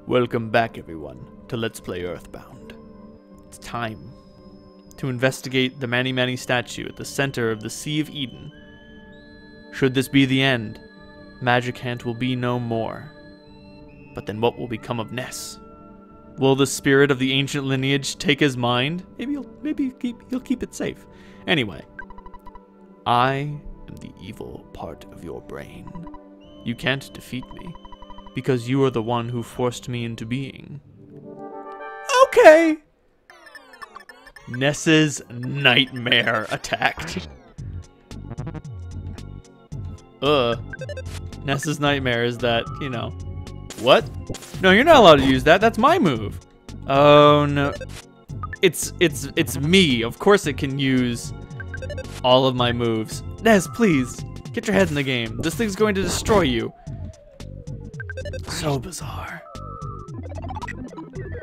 Welcome back, everyone, to Let's Play Earthbound. It's time to investigate the Mani Mani statue at the center of the Sea of Eden. Should this be the end, Magicant will be no more. But then what will become of Ness? Will the spirit of the ancient lineage take his mind? Maybe he'll keep it safe. Anyway, I am the evil part of your brain. You can't defeat me, because you are the one who forced me into being. Okay. Ness's nightmare attacked. Ness's nightmare is that, you know. What? No, you're not allowed to use that. That's my move. Oh no. It's me. Of course it can use all of my moves. Ness, please. Get your head in the game. This thing's going to destroy you. So bizarre.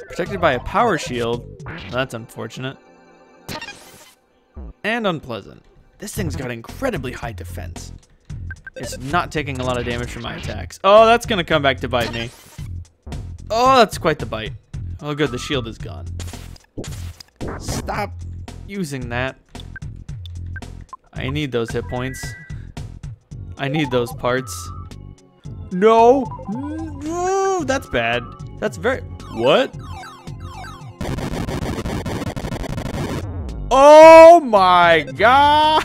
Protected by a power shield. That's unfortunate. And unpleasant. This thing's got incredibly high defense. It's not taking a lot of damage from my attacks. Oh, that's gonna come back to bite me. Oh, that's quite the bite. Oh good, the shield is gone. Stop using that. I need those hit points. I need those parts. No! No! That's bad. That's very... What? Oh my god!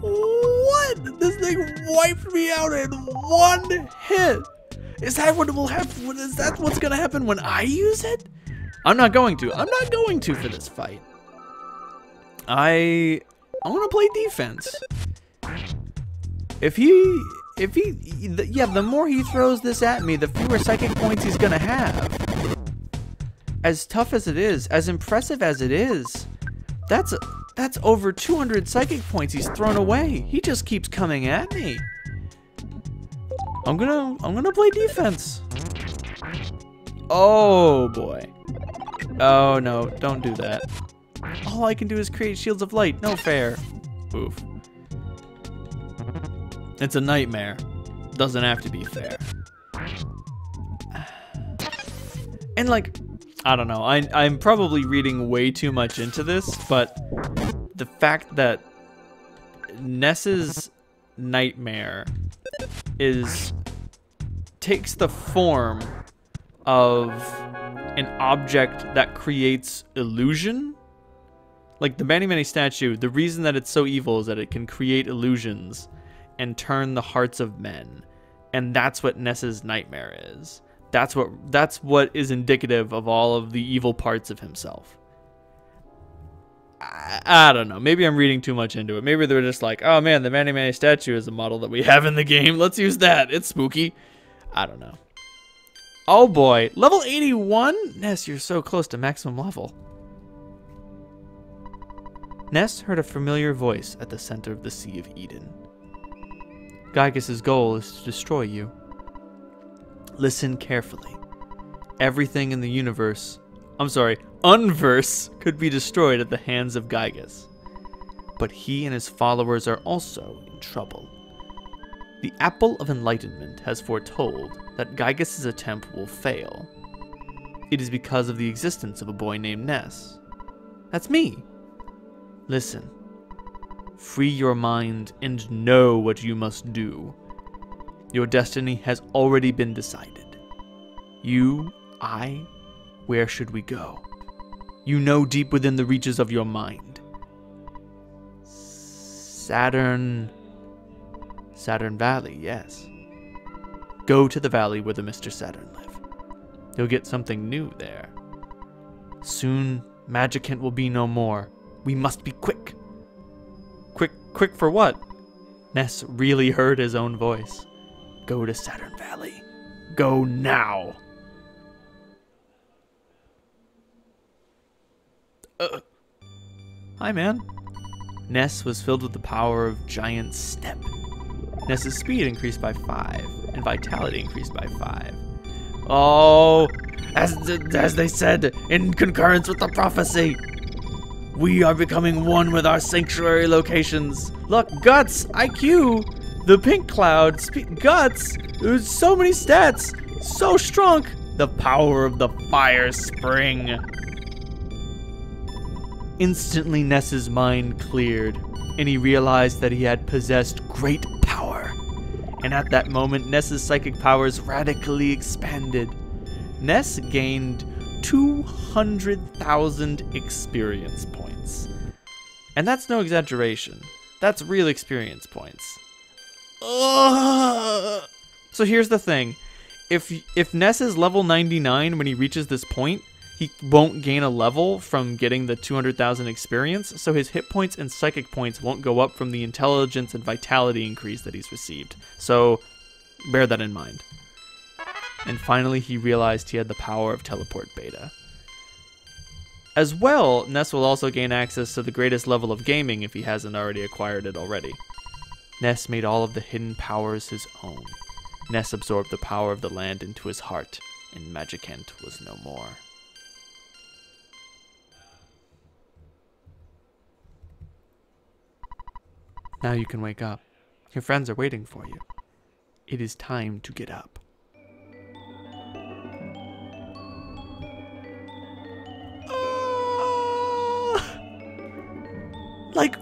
What? This thing wiped me out in one hit. Is that what will happen? Is that what's gonna happen when I use it? I'm not going to. I'm not going to for this fight. I want to play defense. The more he throws this at me, the fewer psychic points he's gonna have. As tough as it is, as impressive as it is, that's over 200 psychic points he's thrown away. He just keeps coming at me. I'm gonna play defense. Oh boy. Oh no, don't do that. All I can do is create shields of light. No fair. Oof. It's a nightmare. Doesn't have to be fair. And like, I don't know. I'm probably reading way too much into this, but the fact that Ness's nightmare takes the form of an object that creates illusion. Like the Mani Mani statue, the reason that it's so evil is that it can create illusions and turn the hearts of men. And that's what Ness's nightmare is. That's what is indicative of all of the evil parts of himself. I don't know. Maybe I'm reading too much into it. Maybe they're just like, oh man, the Mani Mani statue is a model that we have in the game. Let's use that. It's spooky. I don't know. Oh boy. Level 81? Ness, you're so close to maximum level. Ness heard a familiar voice at the center of the Sea of Eden. Gygas's goal is to destroy you. Listen carefully. Everything in the Unverse could be destroyed at the hands of Gygas. But he and his followers are also in trouble. The Apple of Enlightenment has foretold that Gygas's attempt will fail. It is because of the existence of a boy named Ness. That's me. Listen. Free your mind and know what you must do. Your destiny has already been decided. You, I, where should we go? You know deep within the reaches of your mind. Saturn Valley, yes. Go to the valley where the Mr. Saturn live. You'll get something new there. Soon, Magicant will be no more. We must be quick. Quick for what? Ness really heard his own voice. Go to Saturn Valley. Go now. Hi, man. Ness was filled with the power of Giant Step. Ness's speed increased by 5, and vitality increased by 5. Oh, as they said in concurrence with the prophecy, we are becoming one with our sanctuary locations. Look, Guts, IQ, the pink cloud, Guts, there's so many stats. So strong! The power of the fire spring. Instantly, Ness's mind cleared, and he realized that he had possessed great power. And at that moment, Ness's psychic powers radically expanded. Ness gained 200,000 experience points. And that's no exaggeration. That's real experience points. Ugh. So here's the thing. If Ness is level 99 when he reaches this point, he won't gain a level from getting the 200,000 experience, so his hit points and psychic points won't go up from the intelligence and vitality increase that he's received. So bear that in mind. And finally, he realized he had the power of Teleport Beta. As well, Ness will also gain access to the greatest level of gaming if he hasn't already acquired it already. Ness made all of the hidden powers his own. Ness absorbed the power of the land into his heart, and Magicant was no more. Now you can wake up. Your friends are waiting for you. It is time to get up. Like,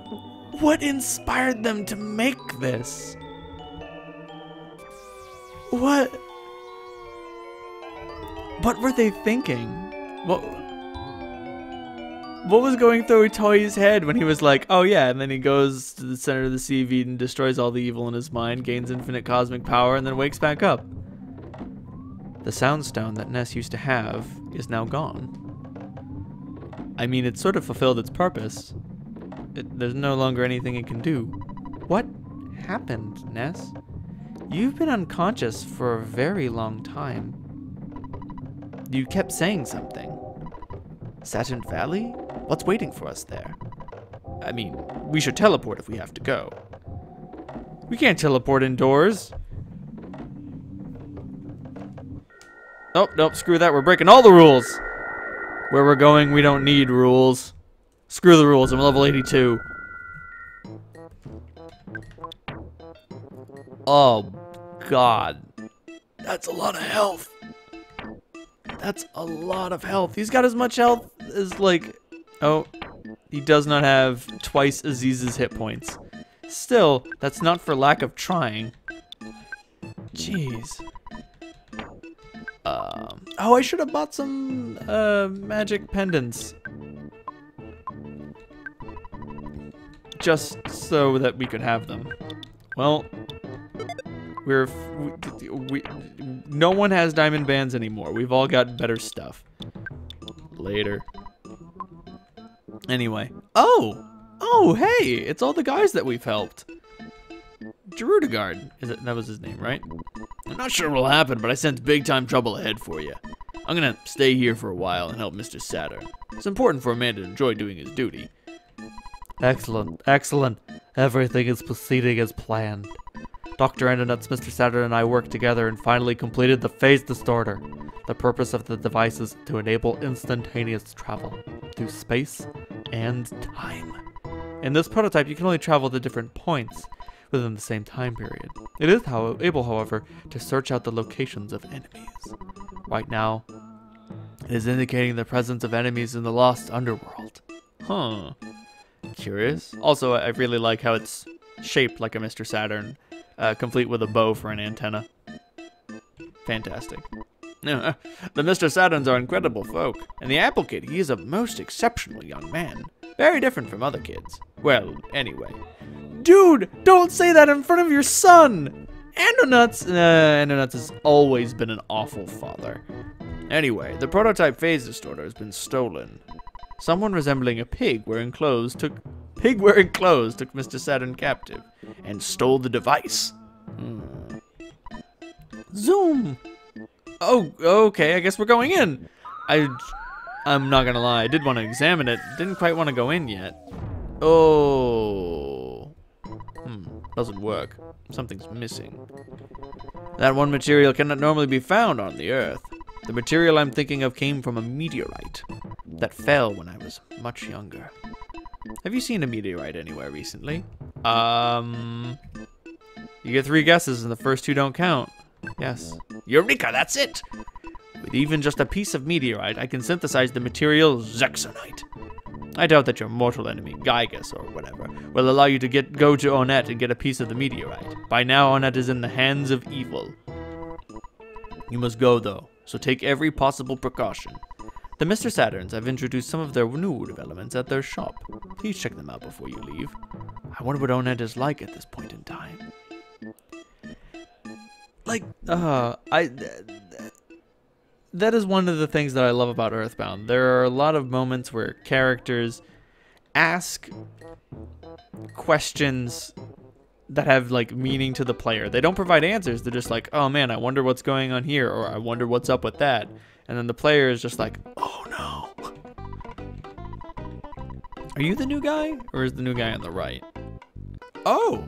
what inspired them to make this? What were they thinking? What was going through Toei's head when he was like, oh yeah, and then he goes to the center of the Sea of Eden, destroys all the evil in his mind, gains infinite cosmic power, and then wakes back up? The Sound Stone that Ness used to have is now gone. I mean, it sort of fulfilled its purpose. There's no longer anything it can do. What happened, Ness? You've been unconscious for a very long time. You kept saying something. Saturn Valley? What's waiting for us there? I mean, we should teleport if we have to go. We can't teleport indoors. Oh, nope, screw that. We're breaking all the rules. Where we're going, we don't need rules. Screw the rules. I'm level 82. Oh, God. That's a lot of health. That's a lot of health. He's got as much health as, like... Oh, he does not have twice Aziz's hit points. Still, that's not for lack of trying. Jeez. Oh, I should have bought some magic pendants. Just so that we could have them. Well, no one has diamond bands anymore. We've all got better stuff. Later. Anyway. Oh, hey! It's all the guys that we've helped. Gerudegard. That was his name, right? I'm not sure what'll happen, but I sense big time trouble ahead for you. I'm gonna stay here for a while and help Mr. Saturn. It's important for a man to enjoy doing his duty. Excellent, excellent. Everything is proceeding as planned. Dr. Onett, Mr. Saturn, and I worked together and finally completed the phase distorter. The purpose of the device is to enable instantaneous travel through space and time. In this prototype, you can only travel to different points within the same time period. It is able, however, to search out the locations of enemies. Right now, it is indicating the presence of enemies in the Lost Underworld. Huh. Curious. Also, I really like how it's shaped like a Mr. Saturn, complete with a bow for an antenna. Fantastic. The Mr. Saturns are incredible folk, and the Apple Kid, he is a most exceptional young man. Very different from other kids. Well, anyway. Dude, don't say that in front of your son! Onett has always been an awful father. Anyway, the prototype phase distorter has been stolen. Someone resembling a pig wearing clothes took Mr. Saturn captive and stole the device. Zoom! Oh, okay, I guess we're going in. I'm not gonna lie, I did want to examine it. Didn't quite want to go in yet. Oh. Doesn't work. Something's missing. That one material cannot normally be found on the Earth. The material I'm thinking of came from a meteorite that fell when I was much younger. Have you seen a meteorite anywhere recently? You get 3 guesses and the first 2 don't count. Yes. Eureka, that's it! With even just a piece of meteorite, I can synthesize the material Zexonite. I doubt that your mortal enemy, Gygas or whatever, will allow you to go to Onett and get a piece of the meteorite. By now, Onett is in the hands of evil. You must go, though, so take every possible precaution. The Mr. Saturns have introduced some of their new developments at their shop. Please check them out before you leave. I wonder what Onett is like at this point in time. Like, that is one of the things that I love about Earthbound. There are a lot of moments where characters ask questions that have, like, meaning to the player. They don't provide answers. They're just like, oh man, I wonder what's going on here, or I wonder what's up with that. And then the player is just like, oh no. Are you the new guy? Or is the new guy on the right? Oh!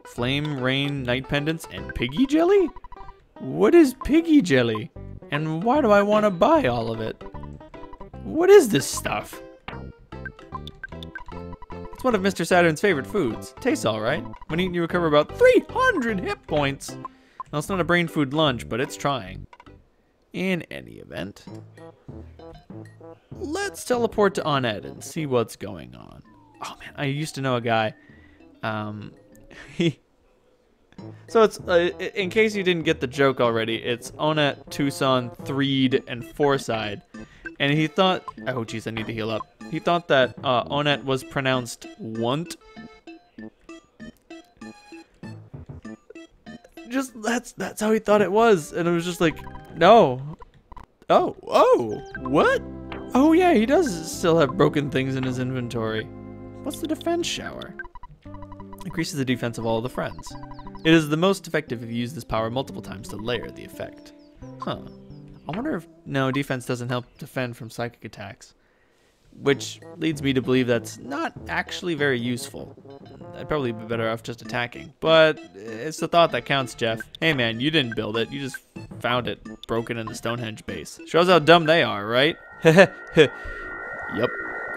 Flame, rain, night pendants, and piggy jelly? What is piggy jelly? And why do I want to buy all of it? What is this stuff? It's one of Mr. Saturn's favorite foods. Tastes alright. When eaten, you recover about 300 hit points. Now, it's not a brain food lunch, but it's trying. In any event, let's teleport to Onett and see what's going on. Oh man, I used to know a guy. So it's, in case you didn't get the joke already, it's Onett, Tucson, Threed, and Fourside. And he thought, oh geez, I need to heal up. He thought that Onett was pronounced want. Just, that's how he thought it was. And it was just like, no. Oh, what? Oh yeah, he does still have broken things in his inventory. What's the defense shower? Increases the defense of all the friends. It is the most effective if you use this power multiple times to layer the effect. Huh. I wonder if... No, defense doesn't help defend from psychic attacks. Which leads me to believe that's not actually very useful. I'd probably be better off just attacking. But it's the thought that counts, Jeff. Hey man, you didn't build it. You just found it broken in the Stonehenge base. Shows how dumb they are, right? Yep.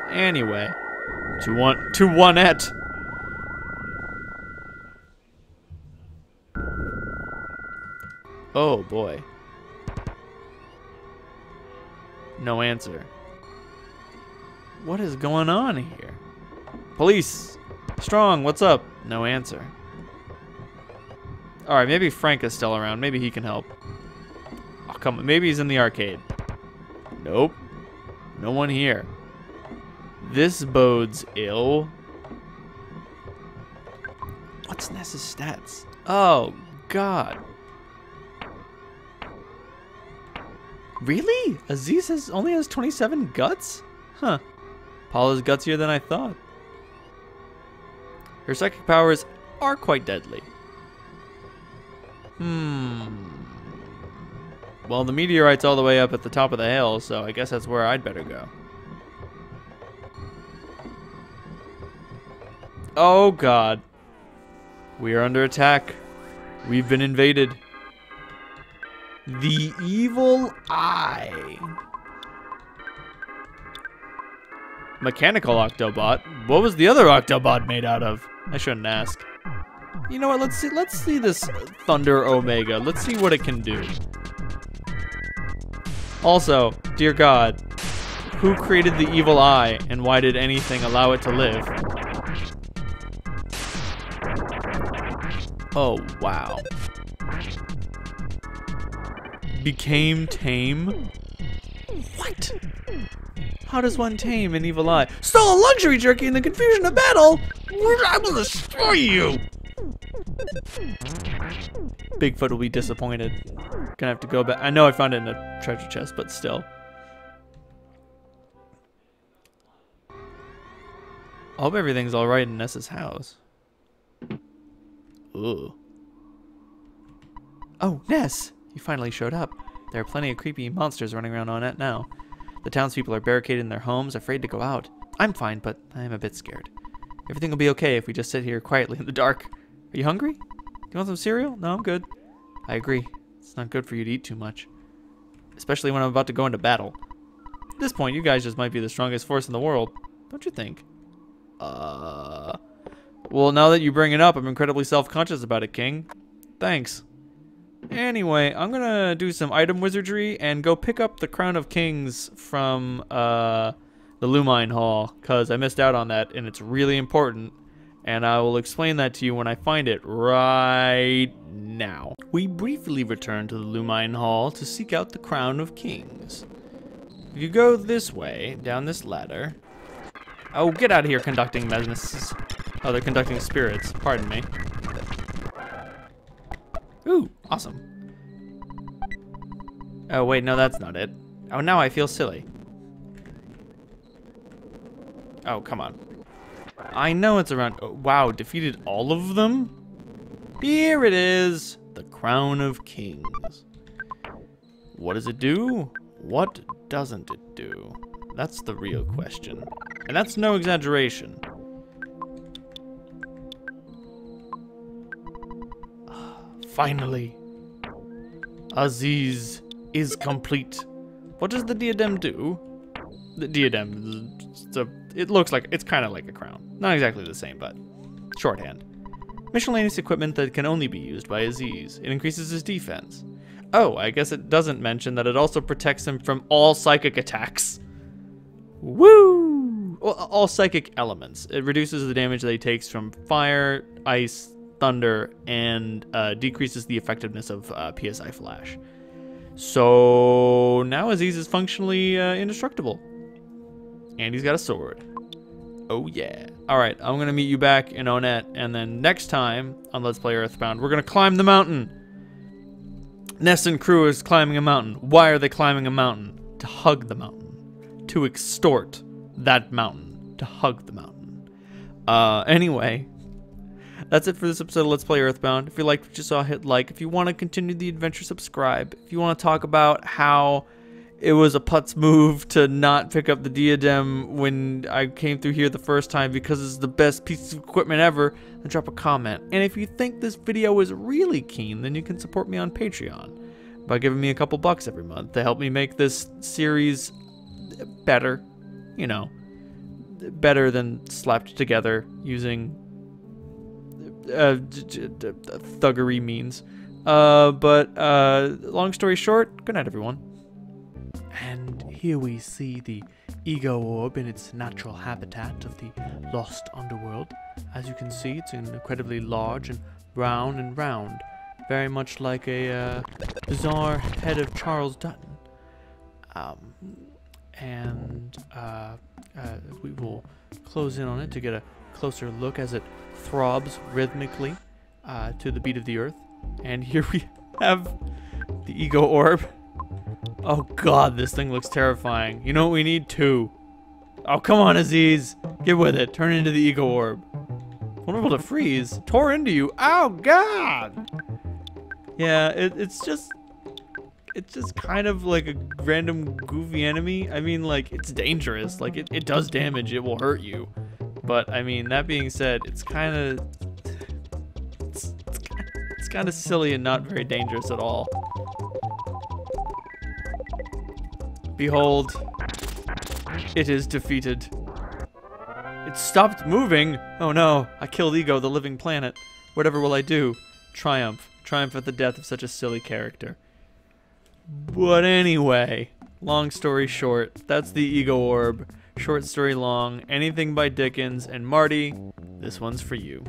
Anyway. To Onett. Oh boy. No answer. What is going on here? Police! Strong, what's up? No answer. Alright, maybe Frank is still around. Maybe he can help. Oh, come on. Maybe he's in the arcade. Nope. No one here. This bodes ill. What's Ness's stats? Oh, God. Really? Aziz only has 27 guts? Huh. Paula's gutsier than I thought. Her psychic powers are quite deadly. Well, the meteorite's all the way up at the top of the hill, so I guess that's where I'd better go. Oh, God. We are under attack. We've been invaded. The evil eye. Mechanical Octobot? What was the other Octobot made out of? I shouldn't ask. You know what? Let's see this Thunder Omega. Let's see what it can do. Also, dear God, who created the evil eye and why did anything allow it to live? Oh, wow. Became tame? What? How does one tame an evil eye? Stole a luxury jerky in the confusion of battle! I will destroy you! Bigfoot will be disappointed. Gonna have to go back. I know I found it in a treasure chest, but still. I hope everything's alright in Ness's house. Ooh. Oh, Ness! You finally showed up. There are plenty of creepy monsters running around Onett now. The townspeople are barricaded in their homes, afraid to go out. I'm fine, but I'm a bit scared. Everything will be okay if we just sit here quietly in the dark. Are you hungry? Do you want some cereal? No, I'm good. I agree. It's not good for you to eat too much. Especially when I'm about to go into battle. At this point, you guys just might be the strongest force in the world. Don't you think? Well, now that you bring it up, I'm incredibly self-conscious about it, King. Thanks. Anyway, I'm gonna do some item wizardry and go pick up the Crown of Kings from the Lumine Hall, because I missed out on that, and it's really important. And I will explain that to you when I find it right now. We briefly return to the Lumine Hall to seek out the Crown of Kings. If you go this way, down this ladder... Oh, get out of here, conducting menaces. Oh, they're conducting spirits. Pardon me. Ooh, awesome. Oh, wait, no, that's not it. Oh, now I feel silly. Oh, come on. I know it's around... Oh, wow, defeated all of them? Here it is. The Crown of Kings. What does it do? What doesn't it do? That's the real question. And that's no exaggeration. Finally. Aziz is complete. What does the diadem do? The diadem, it looks like, it's kind of like a crown. Not exactly the same, but shorthand. Miscellaneous equipment that can only be used by Aziz. It increases his defense. Oh, I guess it doesn't mention that it also protects him from all psychic attacks. Woo! Well, all psychic elements. It reduces the damage that he takes from fire, ice, thunder, and decreases the effectiveness of PSI Flash. So now Aziz is functionally indestructible. And he's got a sword. Oh yeah. Alright, I'm going to meet you back in Onett, and then next time on Let's Play Earthbound, we're going to climb the mountain. Ness and crew is climbing a mountain. Why are they climbing a mountain? To hug the mountain. To extort that mountain. To hug the mountain. Anyway, that's it for this episode of Let's Play Earthbound. If you liked what you saw, hit like. If you want to continue the adventure, subscribe. If you want to talk about how it was a putz move to not pick up the diadem when I came through here the first time because it's the best piece of equipment ever, then drop a comment. And if you think this video is really keen, then you can support me on Patreon by giving me a couple bucks every month to help me make this series better. You know, better than slapped together using thuggery means. Long story short, good night, everyone. And here we see the Ego Orb in its natural habitat of the lost underworld. As you can see, it's incredibly large and brown and round, very much like a bizarre head of Charles Dutton. We will close in on it to get a closer look as it throbs rhythmically to the beat of the earth. And here we have the Ego Orb. Oh god, this thing looks terrifying. You know what we need? 2. Oh, come on, Aziz. Get with it. Turn into the Ego Orb. Vulnerable to freeze. Tore into you. Oh god! Yeah, it's just kind of like a random goofy enemy. I mean, like, it's dangerous. Like, it does damage. It will hurt you. But, I mean, that being said, it's kind of... It's kind of silly and not very dangerous at all. Behold, it is defeated. It stopped moving. Oh no, I killed Ego, the living planet. Whatever will I do? Triumph. Triumph at the death of such a silly character. But anyway, long story short, that's the Ego Orb. Short story long, anything by Dickens, and Marty, this one's for you.